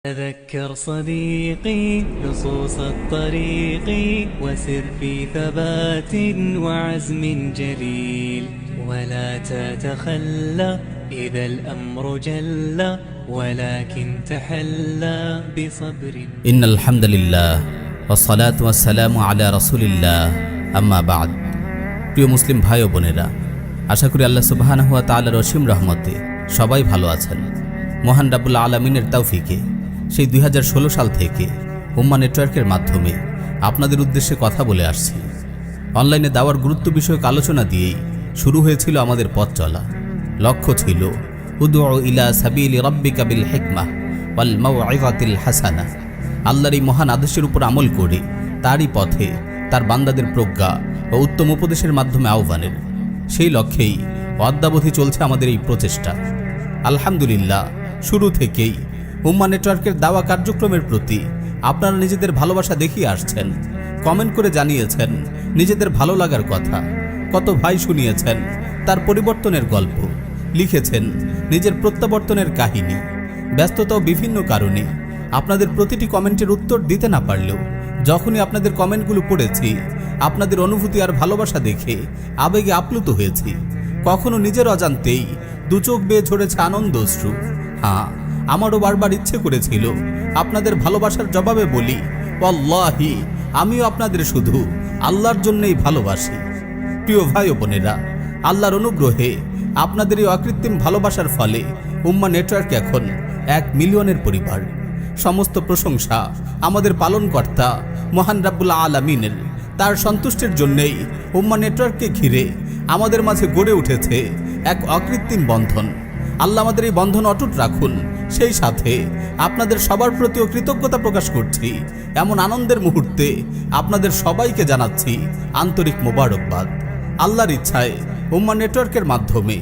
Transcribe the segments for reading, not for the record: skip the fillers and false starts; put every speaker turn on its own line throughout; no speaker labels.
تذكر صديقي لصوص الطريق وسر في ثبات وعزم جليل ولا تتخلى إذا الأمر جل ولكن تحلى بصبر
إن الحمد لله والصلاة والسلام على رسول الله أما بعد প্রিয় মুসলিম ভাই ও বোনেরা, আশা করি আল্লাহ সুবহানাহু ওয়া তাআলার অসীম রহমতে সবাই ভালো আছেন। মহান রাব্বুল আলামিনের তৌফিকে সেই 2016 সাল থেকে উম্মাহ নেটওয়ার্কের মাধ্যমে আপনাদের উদ্দেশ্যে কথা বলে আসছি। অনলাইনে দাওয়ার গুরুত্ব বিষয়ক আলোচনা দিয়েই শুরু হয়েছিল আমাদের পথ চলা। লক্ষ্য ছিল উদউ ইলা সাবিলি রাব্বিকা বিল হিকমাহ ওয়াল মাউইযাতিল হাসানাহ, আল্লাহর এই মহান আদেশের উপর আমল করে তারই পথে তার বান্দাদের প্রজ্ঞা ও উত্তম উপদেশের মাধ্যমে আহ্বানের। সেই লক্ষ্যেই অদ্যাবধি চলছে আমাদের এই প্রচেষ্টা। আলহামদুলিল্লাহ, শুরু থেকেই উম্মাহ নেটওয়ার্কের দাওয়া কার্যক্রমের প্রতি আপনারা নিজেদের ভালোবাসা দেখিয়ে আসছেন। কমেন্ট করে জানিয়েছেন নিজেদের ভালো লাগার কথা। কত ভাই শুনিয়েছেন তার পরিবর্তনের গল্প, লিখেছেন নিজের প্রত্যাবর্তনের কাহিনী। ব্যস্ততা ও বিভিন্ন কারণে আপনাদের প্রতিটি কমেন্টের উত্তর দিতে না পারলেও যখনই আপনাদের কমেন্টগুলো পড়েছি, আপনাদের অনুভূতি আর ভালোবাসা দেখে আবেগে আপ্লুত হয়েছি। কখনো নিজের অজান্তেই দু চোখ বেয়ে ঝরেছে আনন্দ অশ্রু। হ্যাঁ, আমারও বারবার ইচ্ছে করেছিল আপনাদের ভালোবাসার জবাবে বলি, ওয়াল্লাহি আমিও আপনাদের শুধু আল্লাহর জন্যই ভালোবাসি। প্রিয় ভাই ও বোনেরা, আল্লাহর অনুগ্রহে আপনাদের এই অকৃত্রিম ভালোবাসার ফলে উম্মাহ নেটওয়ার্ক এখন 1 মিলিয়নের পরিবার। সমস্ত প্রশংসা আমাদের পালনকর্তা মহান রাব্বুল আলামিনের। তার সন্তুষ্টির জন্যই উম্মাহ নেটওয়ার্ককে ঘিরে আমাদের মাঝে গড়ে উঠেছে এক অকৃত্রিম বন্ধন। আল্লাহ আমাদের এই বন্ধন অটুট রাখুন। সেই সাথে আপনাদের সবার প্রতিও কৃতজ্ঞতা প্রকাশ করছি। এমন আনন্দের মুহূর্তে আপনাদের সবাইকে জানাচ্ছি আন্তরিক মোবারকবাদ। আল্লাহর ইচ্ছায় উম্মাহ নেটওয়ার্কের মাধ্যমে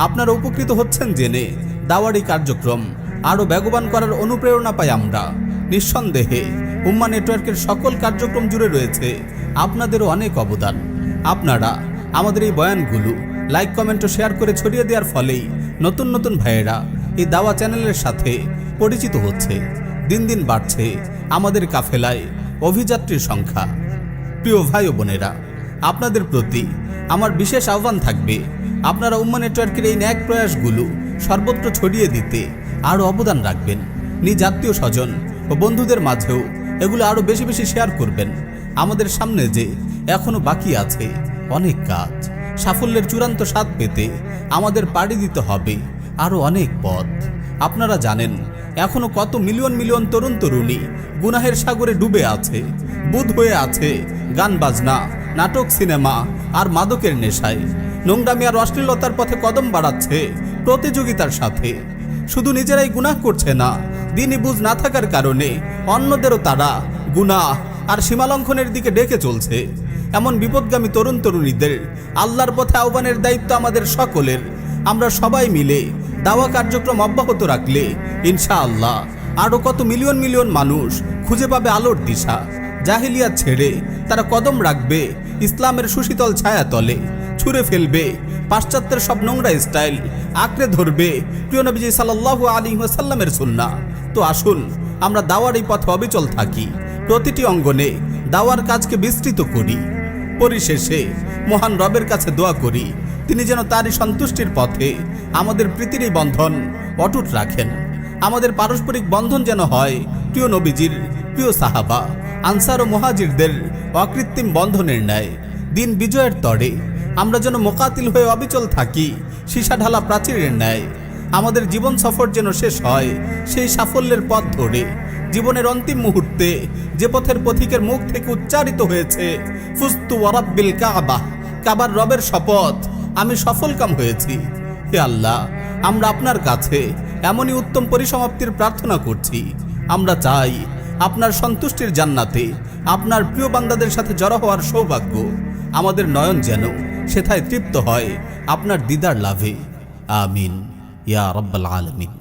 আপনারা উপকৃত হচ্ছেন জেনে দাওয়ার এই কার্যক্রম আরও বেগবান করার অনুপ্রেরণা পাই আমরা। নিঃসন্দেহে উম্মাহ নেটওয়ার্কের সকল কার্যক্রম জুড়ে রয়েছে আপনাদেরও অনেক অবদান। আপনারা আমাদের এই বয়ানগুলো লাইক, কমেন্ট ও শেয়ার করে ছড়িয়ে দেওয়ার ফলেই নতুন নতুন ভাইয়েরা এই দাওয়া চ্যানেলের সাথে পরিচিত হচ্ছে। দিন দিন বাড়ছে আমাদের কাফেলায় অভিযাত্রীর সংখ্যা। প্রিয় ভাই ও বোনেরা, আপনাদের প্রতি আমার বিশেষ আহ্বান থাকবে, আপনারা উম্মাহ নেটওয়ার্কের এই ন্যাক প্রয়াসগুলো সর্বত্র ছড়িয়ে দিতে আরও অবদান রাখবেন। নিজ আত্মীয় স্বজন ও বন্ধুদের মাঝেও এগুলো আরও বেশি বেশি শেয়ার করবেন। আমাদের সামনে যে এখনো বাকি আছে অনেক কাজ। সাফল্যের চূড়ান্ত স্বাদ পেতে আমাদের পাড়ি দিতে হবে আরও অনেক পথ। আপনারা জানেন এখনো কত মিলিয়ন মিলিয়ন তরুণ তরুণী গুনাহের সাগরে ডুবে আছে, বুঁদ হয়ে আছে গান বাজনা, নাটক, সিনেমা আর মাদকের নেশায়। নোংরামি আর অশ্লীলতার পথে কদম বাড়াচ্ছে প্রতিযোগিতার সাথে। শুধু নিজেরাই গুনাহ করছে না, দিনই বুঝ না থাকার কারণে অন্যদেরও তারা গুনাহ আর সীমালঙ্ঘনের দিকে ডেকে চলছে। এমন বিপদগামী তরুণ তরুণীদের আল্লাহর পথে আহ্বানের দায়িত্ব আমাদের সকলের। আমরা সবাই মিলে দাওয়া কার্যক্রম অব্যাহত রাখলে ইনশাআল্লাহ আরও কত মিলিয়ন মিলিয়ন মানুষ খুঁজে পাবে আলোর দিশা। জাহিলিয়াত ছেড়ে তারা কদম রাখবে ইসলামের সুশীতল ছায়া তলে। ছুঁড়ে ফেলবে পাশ্চাত্যের সব নোংরা স্টাইল, আঁকড়ে ধরবে প্রিয় নবীজি সাল্লাল্লাহু আলাইহি ওয়াসাল্লামের সুন্নাহ। তো আসুন আমরা দাওয়ার এই পথে অবিচল থাকি, প্রতিটি অঙ্গনে দাওয়ার কাজকে বিস্তৃত করি। পরিশেষে মহান রবের কাছে দোয়া করি তিনি যেন তারই সন্তুষ্টির পথে আমাদের প্রীতির এই বন্ধন অটুট রাখেন। আমাদের পারস্পরিক বন্ধন যেন হয় প্রিয় নবীজির প্রিয় সাহাবা, আনসার ও মুহাজিরদের অকৃত্রিম বন্ধনের ন্যায়। দিন বিজয়ের তরে আমরা যেন মোকাতিল হয়ে অবিচল থাকি সীসা ঢালা প্রাচীরের ন্যায়। আমাদের জীবন সফর যেন শেষ হয় সেই সাফল্যের পথ ধরে। জীবনের অন্তিম মুহূর্তে যে পথের পথিকের মুখ থেকে উচ্চারিত হয়েছে ফুস্তু ওয়া রাব্বিল কাবা, কাবার রবের শপথ, আমি সফলকাম হয়েছি। হে আল্লাহ, আমরা আপনার কাছে এমনই উত্তম পরিসমাপ্তির প্রার্থনা করছি। আমরা চাই আপনার সন্তুষ্টির জান্নাতে আপনার প্রিয় বান্দাদের সাথে জড়ো হওয়ার সৌভাগ্য। আমাদের নয়ন যেন সেথায় তৃপ্ত হয় আপনার দিদার লাভে। আমিন ইয়া রাব্বাল আলামিন।